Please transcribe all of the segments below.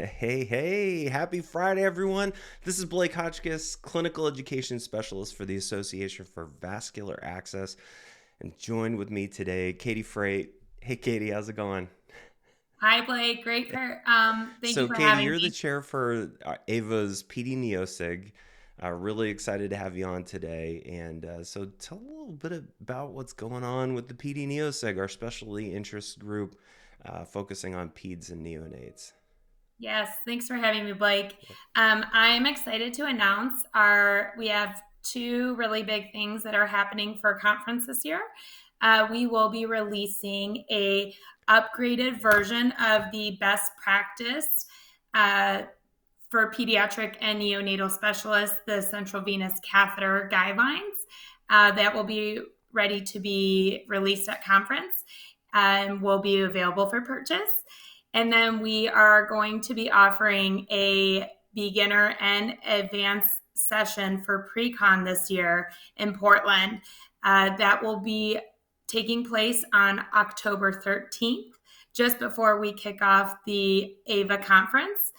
Hey, happy Friday, everyone. This is Blake Hotchkiss, Clinical Education Specialist for the Association for Vascular Access. And joined with me today, Katie Freight. Hey, Katie, how's it going? Hi, Blake. Great for thank you So, for Katie, having you're the me. chair for AVA's PediNeoSIG. Really excited to have you on today. And so tell a little bit about what's going on with the PediNeoSIG, our specialty interest group focusing on peds and neonates. Yes, thanks for having me, Blake. I'm excited to announce we have two really big things that are happening for a conference this year. We will be releasing a upgraded version of the best practice uh, for pediatric and neonatal specialists, the central venous catheter guidelines that will be ready to be released at conference and will be available for purchase. And then we are going to be offering a beginner and advanced session for pre-con this year in Portland. That will be taking place on October 13th, just before we kick off the AVA conference.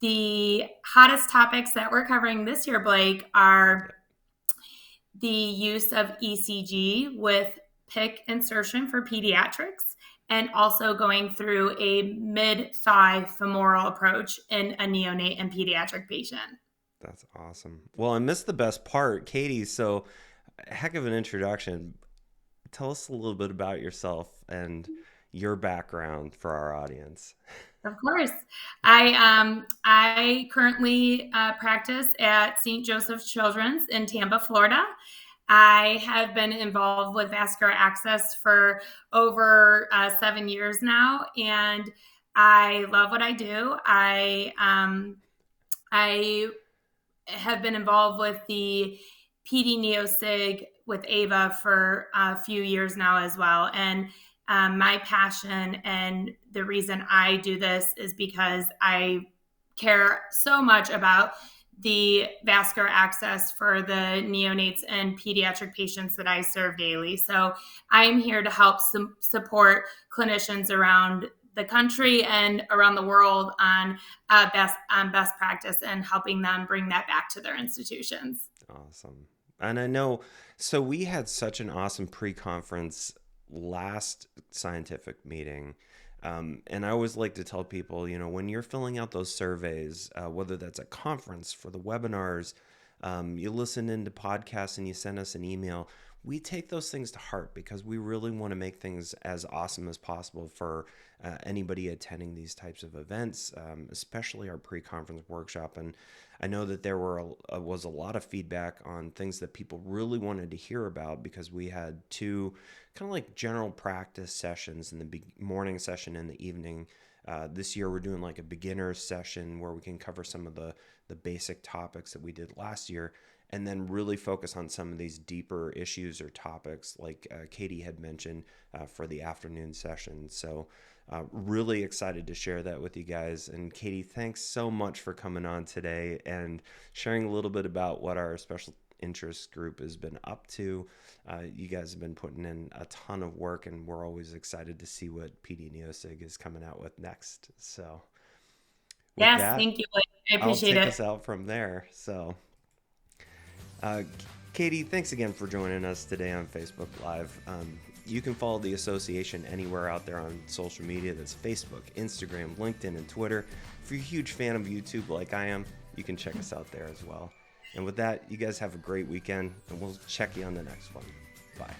The hottest topics that we're covering this year, Blake, are the use of ECG with PIC insertion for pediatrics, and also going through a mid-thigh femoral approach in a neonate and pediatric patient. That's awesome. Well, I missed the best part, Katie. So, heck of an introduction. Tell us a little bit about yourself and your background for our audience. Of course. I currently practice at St. Joseph's Children's in Tampa, Florida. I have been involved with vascular access for over 7 years now, and I love what I do. I have been involved with the PediNeoSIG with Ava for a few years now as well. And my passion and the reason I do this is because I care so much about the vascular access for the neonates and pediatric patients that I serve daily. So I'm here to help support clinicians around the country and around the world on best practice and helping them bring that back to their institutions. Awesome. And I know, so we had such an awesome pre-conference last scientific meeting. And I always like to tell people, when you're filling out those surveys, whether that's a conference for the webinars, you listen into podcasts and you send us an email, we take those things to heart because we really want to make things as awesome as possible for anybody attending these types of events, especially our pre-conference workshop. And I know that there was a lot of feedback on things that people really wanted to hear about because we had two kind of like general practice sessions in the morning session and the evening. This year we're doing like a beginner session where we can cover some of the basic topics that we did last year and then really focus on some of these deeper issues or topics like Katie had mentioned for the afternoon session. So really excited to share that with you guys. And Katie, thanks so much for coming on today and sharing a little bit about what our special interest group has been up to. You guys have been putting in a ton of work, and we're always excited to see what PediNeoSIG is coming out with next. So with Yes, that, thank you, Blake. I I'll appreciate take it. us out from there. So uh, Katie, thanks again for joining us today on Facebook Live. You can follow the association anywhere out there on social media. That's Facebook, Instagram, LinkedIn, and Twitter. If you're a huge fan of YouTube like I am, you can check us out there as well. And with that, you guys have a great weekend, and we'll check you on the next one. Bye.